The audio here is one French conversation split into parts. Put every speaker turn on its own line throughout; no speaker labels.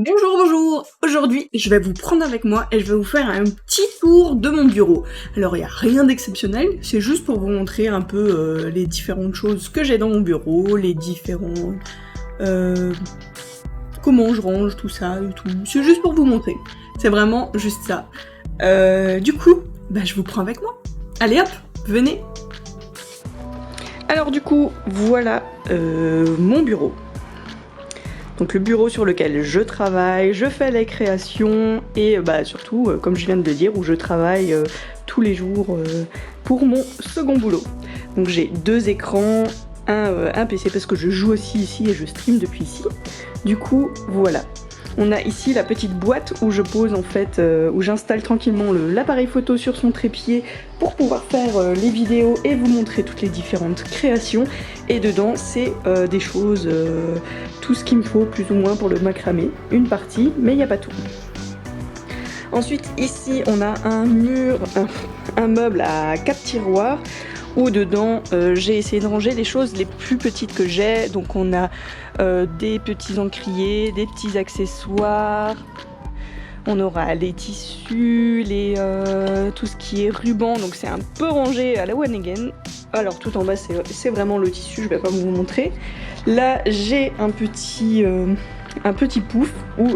Bonjour, bonjour. Aujourd'hui, je vais vous prendre avec moi et je vais vous faire un petit tour de mon bureau. Alors, il n'y a rien d'exceptionnel, c'est juste pour vous montrer un peu les différentes choses que j'ai dans mon bureau, les différents... comment je range tout ça et tout. C'est juste pour vous montrer. C'est vraiment juste ça. Du coup, je vous prends avec moi. Allez hop, venez. Alors du coup, voilà mon bureau. Donc le bureau sur lequel je travaille, je fais les créations et surtout, comme je viens de le dire, où je travaille tous les jours pour mon second boulot. Donc j'ai deux écrans, un PC parce que je joue aussi ici et je stream depuis ici. Du coup, voilà. On a ici la petite boîte où je pose en fait, où j'installe tranquillement l'appareil photo sur son trépied pour pouvoir faire les vidéos et vous montrer toutes les différentes créations. Et dedans c'est des choses, tout ce qu'il me faut plus ou moins pour le macramé. Une partie, mais il n'y a pas tout. Ensuite ici on a un mur, un meuble à 4 tiroirs où dedans j'ai essayé de ranger les choses les plus petites que j'ai. Donc on a des petits encriers, des petits accessoires, on aura les tissus, tout ce qui est ruban, donc c'est un peu rangé à la one again. Alors tout en bas c'est vraiment le tissu, je vais pas vous montrer. Là j'ai un petit pouf où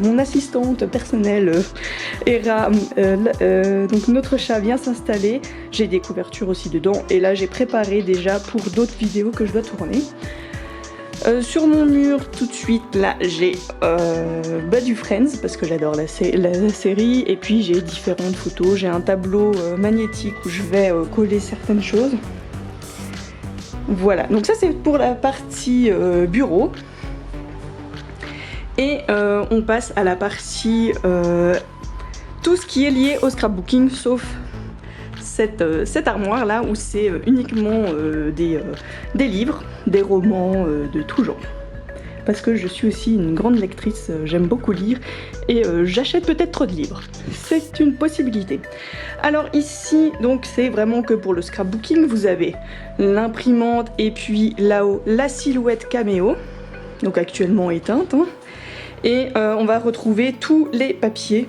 mon assistante personnelle Hera, donc notre chat vient s'installer. J'ai des couvertures aussi dedans et là j'ai préparé déjà pour d'autres vidéos que je dois tourner. Sur mon mur tout de suite là j'ai du Friends parce que j'adore la série, et puis j'ai différentes photos, j'ai un tableau magnétique où je vais coller certaines choses. Voilà, donc ça c'est pour la partie bureau. Et on passe à la partie tout ce qui est lié au scrapbooking, sauf cette armoire là où c'est uniquement des livres, des romans de tout genre. Parce que je suis aussi une grande lectrice, j'aime beaucoup lire et j'achète peut-être trop de livres. C'est une possibilité. Alors ici, donc c'est vraiment que pour le scrapbooking, vous avez l'imprimante et puis là-haut la silhouette caméo, donc actuellement éteinte. Et on va retrouver tous les papiers.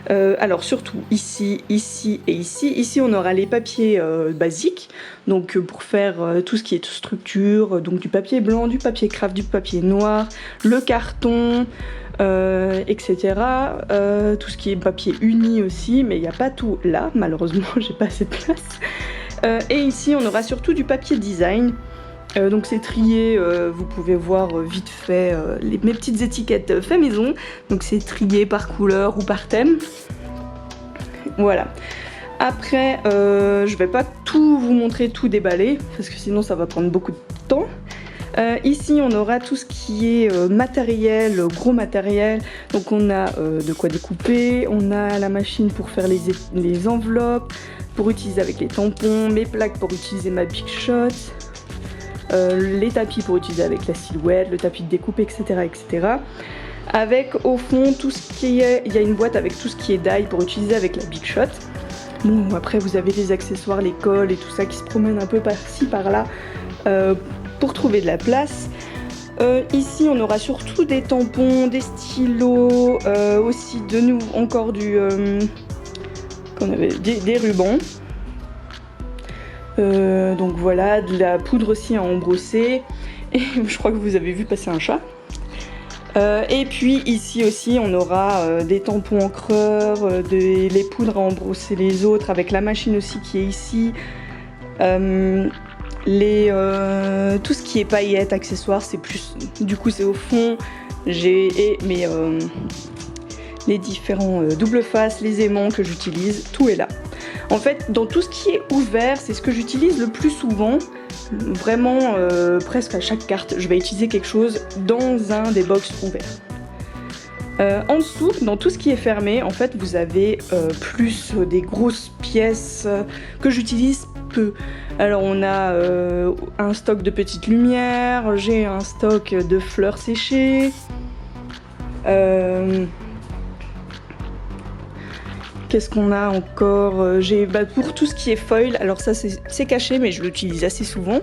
Alors surtout ici, ici et ici. Ici on aura les papiers basiques, donc pour faire tout ce qui est structure, donc du papier blanc, du papier craft, du papier noir, le carton, etc. Tout ce qui est papier uni aussi, mais il n'y a pas tout là, malheureusement j'ai pas assez de place. Et ici on aura surtout du papier design. Donc c'est trié, vous pouvez voir vite fait mes petites étiquettes fait maison. Donc c'est trié par couleur ou par thème. Voilà. Après, je vais pas tout vous montrer, tout déballer, parce que sinon ça va prendre beaucoup de temps. Ici on aura tout ce qui est matériel, gros matériel. Donc on a de quoi découper, on a la machine pour faire les enveloppes, pour utiliser avec les tampons, mes plaques pour utiliser ma Big Shot. Les tapis pour utiliser avec la silhouette, le tapis de découpe, etc. etc. Avec au fond tout ce qui est... Il y a une boîte avec tout ce qui est die pour utiliser avec la Big Shot. Bon, après vous avez les accessoires, les cols et tout ça qui se promènent un peu par-ci par-là pour trouver de la place. Ici on aura surtout des tampons, des stylos, aussi de nous encore des rubans. Donc voilà, de la poudre aussi à embrosser, et je crois que vous avez vu passer un chat. Et puis ici aussi on aura des tampons encreurs, les poudres à embrosser les autres avec la machine aussi qui est ici. Tout ce qui est paillettes, accessoires, c'est plus, du coup c'est au fond. Les différents double face, les aimants que j'utilise, tout est là. En fait, dans tout ce qui est ouvert, c'est ce que j'utilise le plus souvent. Vraiment, presque à chaque carte, je vais utiliser quelque chose dans un des box ouverts. En dessous, dans tout ce qui est fermé, en fait, vous avez plus des grosses pièces que j'utilise peu. Alors, on a un stock de petites lumières, j'ai un stock de fleurs séchées. Qu'est-ce qu'on a encore? J'ai pour tout ce qui est foil, alors ça c'est caché mais je l'utilise assez souvent.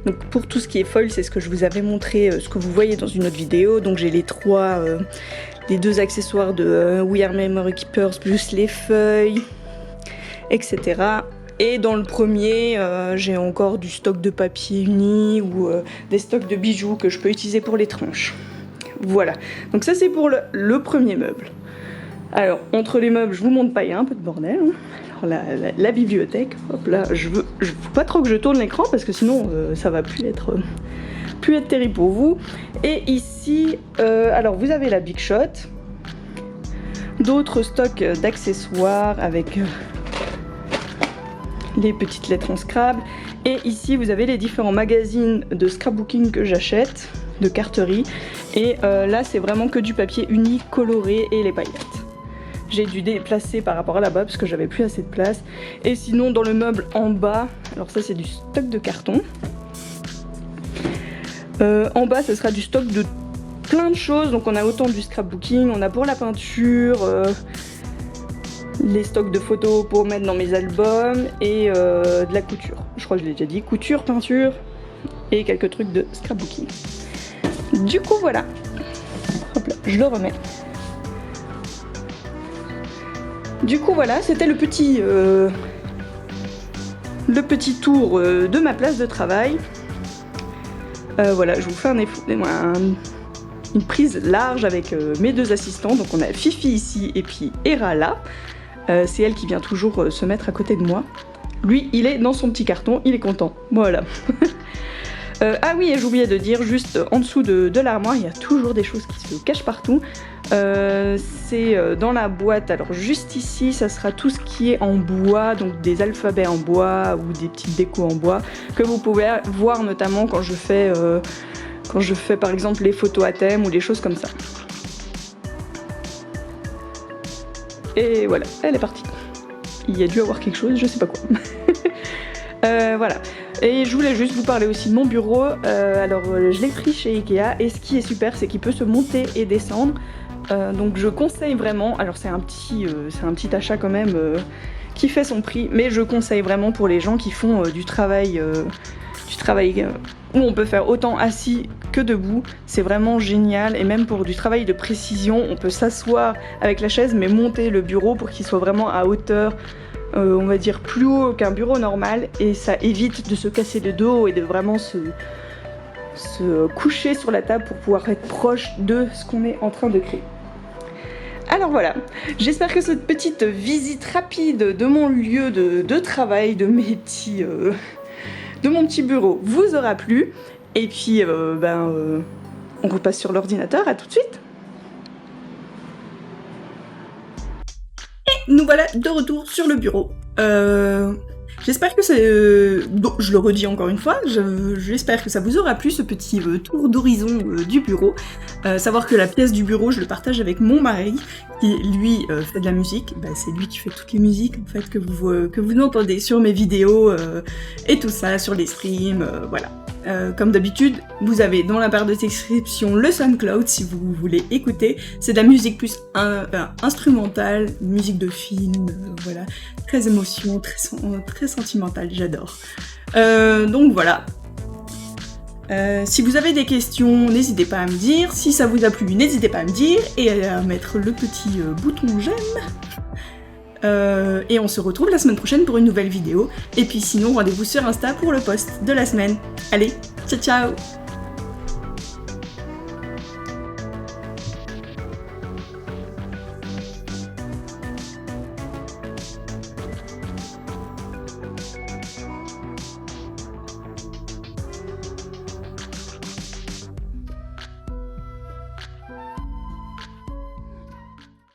Donc pour tout ce qui est foil, c'est ce que je vous avais montré, ce que vous voyez dans une autre vidéo. Donc j'ai les deux accessoires de We Are Memory Keepers plus les feuilles, etc. Et dans le premier, j'ai encore du stock de papier uni ou des stocks de bijoux que je peux utiliser pour les tranches. Voilà, donc ça c'est pour le premier meuble. Alors, entre les meubles, je vous montre pas, il y a un peu de bordel. Alors, la bibliothèque, hop là, je veux pas trop que je tourne l'écran parce que sinon ça va plus être terrible pour vous. Et ici, alors vous avez la Big Shot, d'autres stocks d'accessoires avec les petites lettres en Scrabble. Et ici, vous avez les différents magazines de scrapbooking que j'achète, de carterie. Et là, c'est vraiment que du papier uni coloré et les paillettes. J'ai dû déplacer par rapport à là-bas parce que j'avais plus assez de place. Et sinon dans le meuble en bas, alors ça c'est du stock de carton. En bas ce sera du stock de plein de choses. Donc on a autant du scrapbooking, on a pour la peinture, les stocks de photos pour mettre dans mes albums et de la couture. Je crois que je l'ai déjà dit, couture, peinture et quelques trucs de scrapbooking. Du coup voilà, hop là, je le remets. Du coup voilà, c'était le petit tour de ma place de travail. Voilà, je vous fais une prise large avec mes deux assistants. Donc on a Fifi ici et puis Hera là. C'est elle qui vient toujours se mettre à côté de moi. Lui, il est dans son petit carton, il est content. Voilà. Ah oui, et j'oubliais de dire, juste en dessous de l'armoire, il y a toujours des choses qui se cachent partout. C'est dans la boîte, alors juste ici, ça sera tout ce qui est en bois, donc des alphabets en bois ou des petites décos en bois, que vous pouvez voir notamment quand je fais par exemple les photos à thème ou des choses comme ça. Et voilà, elle est partie. Il y a dû avoir quelque chose, je sais pas quoi. Voilà. Et je voulais juste vous parler aussi de mon bureau. Alors je l'ai pris chez Ikea et ce qui est super, c'est qu'il peut se monter et descendre. Donc je conseille vraiment, alors c'est un petit achat quand même qui fait son prix, mais je conseille vraiment pour les gens qui font du travail où on peut faire autant assis que debout. C'est vraiment génial, et même pour du travail de précision, on peut s'asseoir avec la chaise mais monter le bureau pour qu'il soit vraiment à hauteur, on va dire plus haut qu'un bureau normal, et ça évite de se casser le dos et de vraiment se coucher sur la table pour pouvoir être proche de ce qu'on est en train de créer. Alors voilà, j'espère que cette petite visite rapide de mon lieu de travail, de mon petit bureau vous aura plu. Et puis on repasse sur l'ordinateur, à tout de suite. Et nous voilà de retour sur le bureau. J'espère que c'est... Bon, je le redis encore une fois, j'espère que ça vous aura plu, ce petit tour d'horizon du bureau. Savoir que la pièce du bureau, je le partage avec mon mari, qui lui fait de la musique. Bah, c'est lui qui fait toutes les musiques en fait que vous entendez sur mes vidéos et tout ça, sur les streams, voilà. Comme d'habitude, vous avez dans la barre de description le SoundCloud si vous voulez écouter. C'est de la musique plus instrumentale, musique de film, voilà, très émotion, très sentimentale, j'adore. Donc voilà. Si vous avez des questions, n'hésitez pas à me dire. Si ça vous a plu, n'hésitez pas à me dire et à mettre le petit bouton j'aime. Et on se retrouve la semaine prochaine pour une nouvelle vidéo. Et puis sinon, rendez-vous sur Insta pour le post de la semaine. Allez, ciao ciao!